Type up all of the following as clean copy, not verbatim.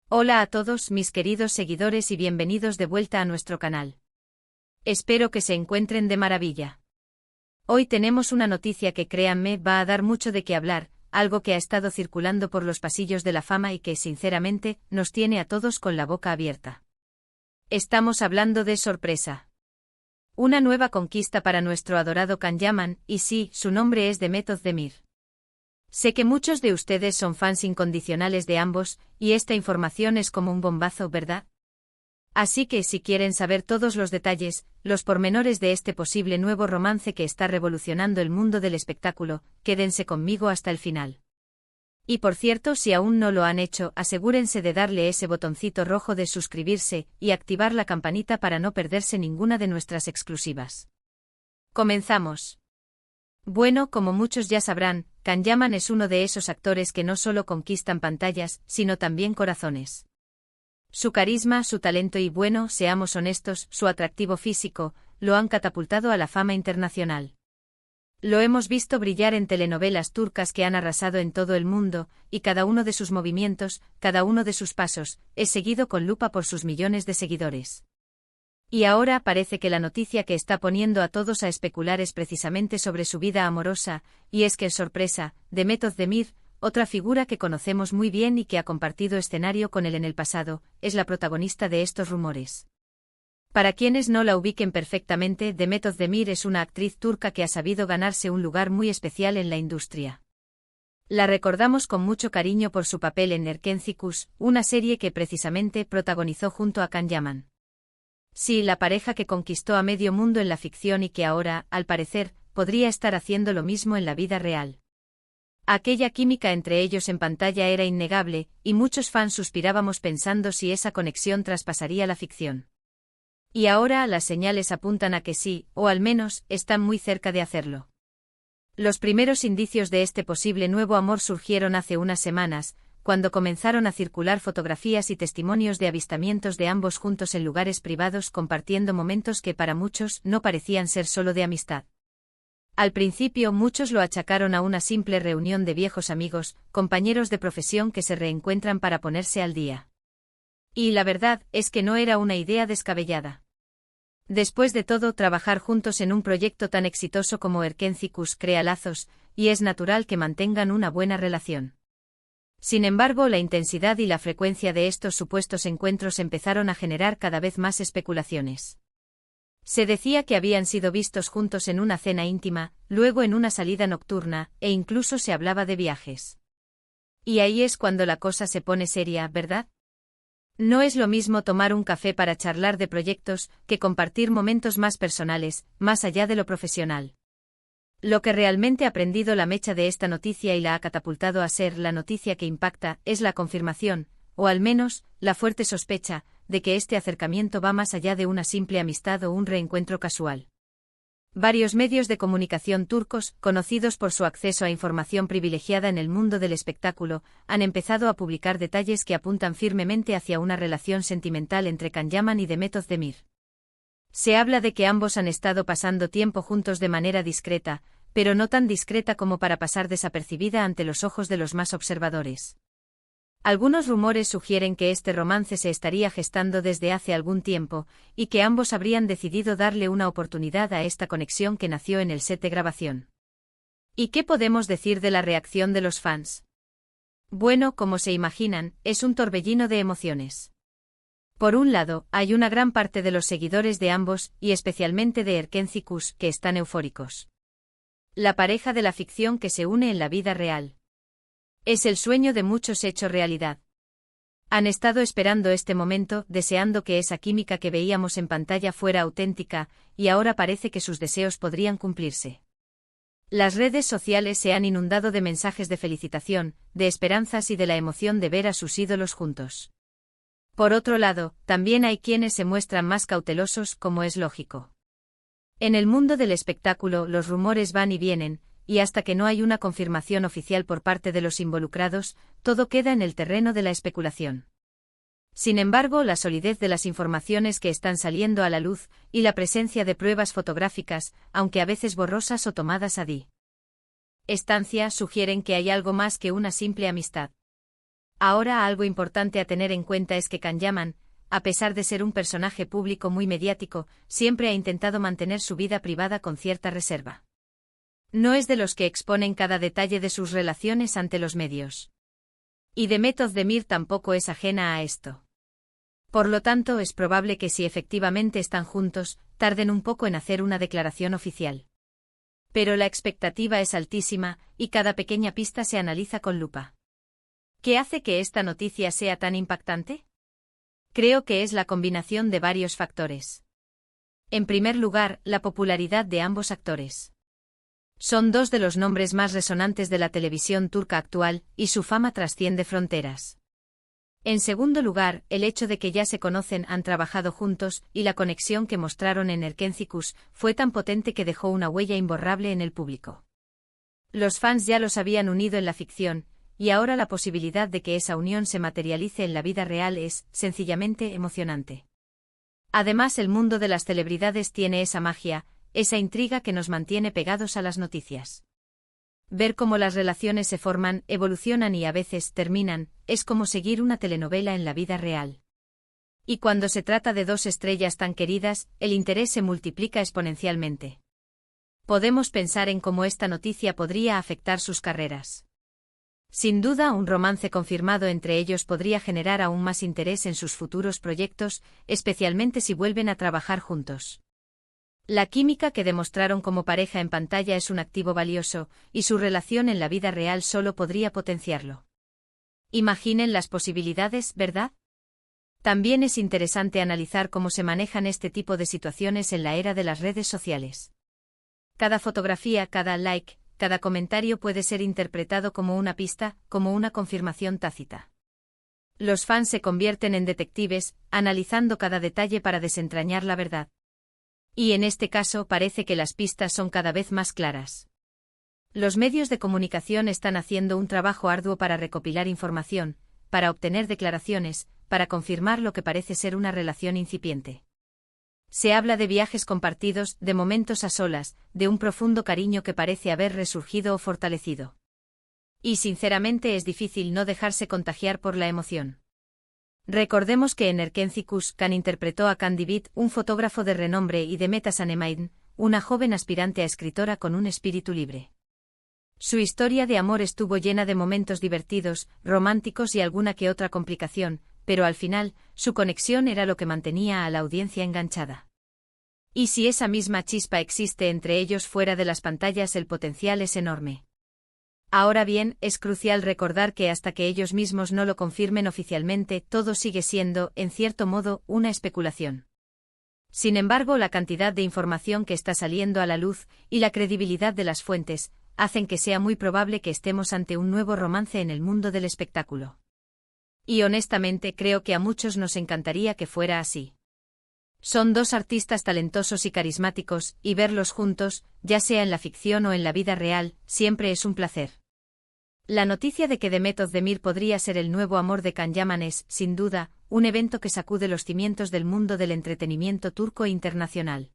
Hola a todos mis queridos seguidores y bienvenidos de vuelta a nuestro canal. Espero que se encuentren de maravilla. Hoy tenemos una noticia que créanme va a dar mucho de qué hablar, algo que ha estado circulando por los pasillos de la fama y que sinceramente nos tiene a todos con la boca abierta. Estamos hablando de sorpresa. Una nueva conquista para nuestro adorado Kanyaman, y sí, su nombre es Demet Özdemir. Sé que muchos de ustedes son fans incondicionales de ambos, y esta información es como un bombazo, ¿verdad? Así que si quieren saber todos los detalles, los pormenores de este posible nuevo romance que está revolucionando el mundo del espectáculo, quédense conmigo hasta el final. Y por cierto, si aún no lo han hecho, asegúrense de darle ese botoncito rojo de suscribirse y activar la campanita para no perderse ninguna de nuestras exclusivas. Comenzamos. Bueno, como muchos ya sabrán, Kanyaman es uno de esos actores que no solo conquistan pantallas, sino también corazones. Su carisma, su talento y bueno, seamos honestos, su atractivo físico, lo han catapultado a la fama internacional. Lo hemos visto brillar en telenovelas turcas que han arrasado en todo el mundo, y cada uno de sus movimientos, cada uno de sus pasos, es seguido con lupa por sus millones de seguidores. Y ahora parece que la noticia que está poniendo a todos a especular es precisamente sobre su vida amorosa, y es que, sorpresa, Demet Özdemir, otra figura que conocemos muy bien y que ha compartido escenario con él en el pasado, es la protagonista de estos rumores. Para quienes no la ubiquen perfectamente, Demet Özdemir es una actriz turca que ha sabido ganarse un lugar muy especial en la industria. La recordamos con mucho cariño por su papel en Erkenci, una serie que precisamente protagonizó junto a Kanyaman. Sí, la pareja que conquistó a medio mundo en la ficción y que ahora, al parecer, podría estar haciendo lo mismo en la vida real. Aquella química entre ellos en pantalla era innegable, y muchos fans suspirábamos pensando si esa conexión traspasaría la ficción. Y ahora las señales apuntan a que sí, o al menos, están muy cerca de hacerlo. Los primeros indicios de este posible nuevo amor surgieron hace unas semanas, cuando comenzaron a circular fotografías y testimonios de avistamientos de ambos juntos en lugares privados compartiendo momentos que para muchos no parecían ser solo de amistad. Al principio muchos lo achacaron a una simple reunión de viejos amigos, compañeros de profesión que se reencuentran para ponerse al día. Y la verdad es que no era una idea descabellada. Después de todo, trabajar juntos en un proyecto tan exitoso como Erkenci crea lazos, y es natural que mantengan una buena relación. Sin embargo, la intensidad y la frecuencia de estos supuestos encuentros empezaron a generar cada vez más especulaciones. Se decía que habían sido vistos juntos en una cena íntima, luego en una salida nocturna, e incluso se hablaba de viajes. Y ahí es cuando la cosa se pone seria, ¿verdad? No es lo mismo tomar un café para charlar de proyectos que compartir momentos más personales, más allá de lo profesional. Lo que realmente ha prendido la mecha de esta noticia y la ha catapultado a ser la noticia que impacta es la confirmación, o al menos, la fuerte sospecha, de que este acercamiento va más allá de una simple amistad o un reencuentro casual. Varios medios de comunicación turcos, conocidos por su acceso a información privilegiada en el mundo del espectáculo, han empezado a publicar detalles que apuntan firmemente hacia una relación sentimental entre Kanyaman y Demet Özdemir. Se habla de que ambos han estado pasando tiempo juntos de manera discreta, pero no tan discreta como para pasar desapercibida ante los ojos de los más observadores. Algunos rumores sugieren que este romance se estaría gestando desde hace algún tiempo, y que ambos habrían decidido darle una oportunidad a esta conexión que nació en el set de grabación. ¿Y qué podemos decir de la reacción de los fans? Bueno, como se imaginan, es un torbellino de emociones. Por un lado, hay una gran parte de los seguidores de ambos, y especialmente de Erkenci, que están eufóricos. La pareja de la ficción que se une en la vida real. Es el sueño de muchos hecho realidad. Han estado esperando este momento, deseando que esa química que veíamos en pantalla fuera auténtica, y ahora parece que sus deseos podrían cumplirse. Las redes sociales se han inundado de mensajes de felicitación, de esperanzas y de la emoción de ver a sus ídolos juntos. Por otro lado, también hay quienes se muestran más cautelosos, como es lógico. En el mundo del espectáculo los rumores van y vienen, y hasta que no hay una confirmación oficial por parte de los involucrados, todo queda en el terreno de la especulación. Sin embargo, la solidez de las informaciones que están saliendo a la luz, y la presencia de pruebas fotográficas, aunque a veces borrosas o tomadas a distancia, sugieren que hay algo más que una simple amistad. Ahora algo importante a tener en cuenta es que Can Yaman, a pesar de ser un personaje público muy mediático, siempre ha intentado mantener su vida privada con cierta reserva. No es de los que exponen cada detalle de sus relaciones ante los medios. Y Demet Özdemir tampoco es ajena a esto. Por lo tanto, es probable que si efectivamente están juntos, tarden un poco en hacer una declaración oficial. Pero la expectativa es altísima, y cada pequeña pista se analiza con lupa. ¿Qué hace que esta noticia sea tan impactante? Creo que es la combinación de varios factores. En primer lugar, la popularidad de ambos actores. Son dos de los nombres más resonantes de la televisión turca actual, y su fama trasciende fronteras. En segundo lugar, el hecho de que ya se conocen, han trabajado juntos, y la conexión que mostraron en Erkenci fue tan potente que dejó una huella imborrable en el público. Los fans ya los habían unido en la ficción, y ahora la posibilidad de que esa unión se materialice en la vida real es, sencillamente, emocionante. Además, el mundo de las celebridades tiene esa magia, esa intriga que nos mantiene pegados a las noticias. Ver cómo las relaciones se forman, evolucionan y a veces terminan, es como seguir una telenovela en la vida real. Y cuando se trata de dos estrellas tan queridas, el interés se multiplica exponencialmente. Podemos pensar en cómo esta noticia podría afectar sus carreras. Sin duda, un romance confirmado entre ellos podría generar aún más interés en sus futuros proyectos, especialmente si vuelven a trabajar juntos. La química que demostraron como pareja en pantalla es un activo valioso, y su relación en la vida real solo podría potenciarlo. Imaginen las posibilidades, ¿verdad? También es interesante analizar cómo se manejan este tipo de situaciones en la era de las redes sociales. Cada fotografía, cada like, cada comentario puede ser interpretado como una pista, como una confirmación tácita. Los fans se convierten en detectives, analizando cada detalle para desentrañar la verdad. Y en este caso parece que las pistas son cada vez más claras. Los medios de comunicación están haciendo un trabajo arduo para recopilar información, para obtener declaraciones, para confirmar lo que parece ser una relación incipiente. Se habla de viajes compartidos, de momentos a solas, de un profundo cariño que parece haber resurgido o fortalecido. Y sinceramente es difícil no dejarse contagiar por la emoción. Recordemos que en Erkenci Can interpretó a Can Divit, un fotógrafo de renombre, y Demet Özdemir, una joven aspirante a escritora con un espíritu libre. Su historia de amor estuvo llena de momentos divertidos, románticos y alguna que otra complicación, pero al final, su conexión era lo que mantenía a la audiencia enganchada. Y si esa misma chispa existe entre ellos fuera de las pantallas, el potencial es enorme. Ahora bien, es crucial recordar que hasta que ellos mismos no lo confirmen oficialmente, todo sigue siendo, en cierto modo, una especulación. Sin embargo, la cantidad de información que está saliendo a la luz, y la credibilidad de las fuentes, hacen que sea muy probable que estemos ante un nuevo romance en el mundo del espectáculo. Y honestamente creo que a muchos nos encantaría que fuera así. Son dos artistas talentosos y carismáticos, y verlos juntos, ya sea en la ficción o en la vida real, siempre es un placer. La noticia de que Demet Özdemir podría ser el nuevo amor de Can Yaman es, sin duda, un evento que sacude los cimientos del mundo del entretenimiento turco e internacional.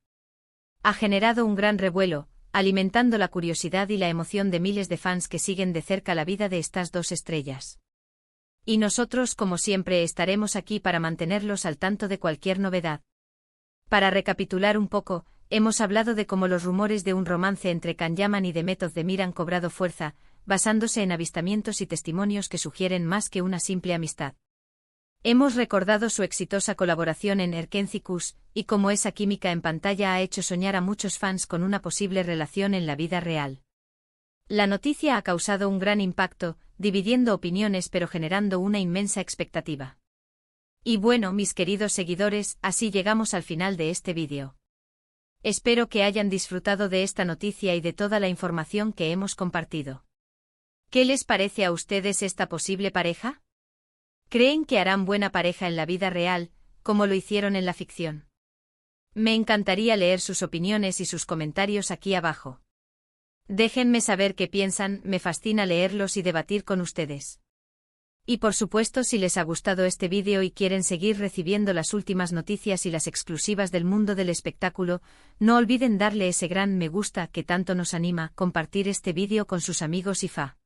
Ha generado un gran revuelo, alimentando la curiosidad y la emoción de miles de fans que siguen de cerca la vida de estas dos estrellas. Y nosotros, como siempre, estaremos aquí para mantenerlos al tanto de cualquier novedad. Para recapitular un poco, hemos hablado de cómo los rumores de un romance entre Can Yaman y Demet Özdemir han cobrado fuerza, basándose en avistamientos y testimonios que sugieren más que una simple amistad. Hemos recordado su exitosa colaboración en Erkenci y cómo esa química en pantalla ha hecho soñar a muchos fans con una posible relación en la vida real. La noticia ha causado un gran impacto, dividiendo opiniones pero generando una inmensa expectativa. Y bueno, mis queridos seguidores, así llegamos al final de este vídeo. Espero que hayan disfrutado de esta noticia y de toda la información que hemos compartido. ¿Qué les parece a ustedes esta posible pareja? ¿Creen que harán buena pareja en la vida real, como lo hicieron en la ficción? Me encantaría leer sus opiniones y sus comentarios aquí abajo. Déjenme saber qué piensan, me fascina leerlos y debatir con ustedes. Y por supuesto, si les ha gustado este vídeo y quieren seguir recibiendo las últimas noticias y las exclusivas del mundo del espectáculo, no olviden darle ese gran me gusta que tanto nos anima, compartir este vídeo con sus amigos y fa.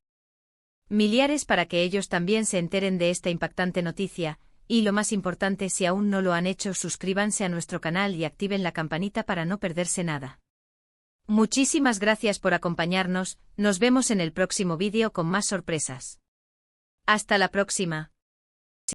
Miliares para que ellos también se enteren de esta impactante noticia, y lo más importante, si aún no lo han hecho, suscríbanse a nuestro canal y activen la campanita para no perderse nada. Muchísimas gracias por acompañarnos, nos vemos en el próximo vídeo con más sorpresas. Hasta la próxima.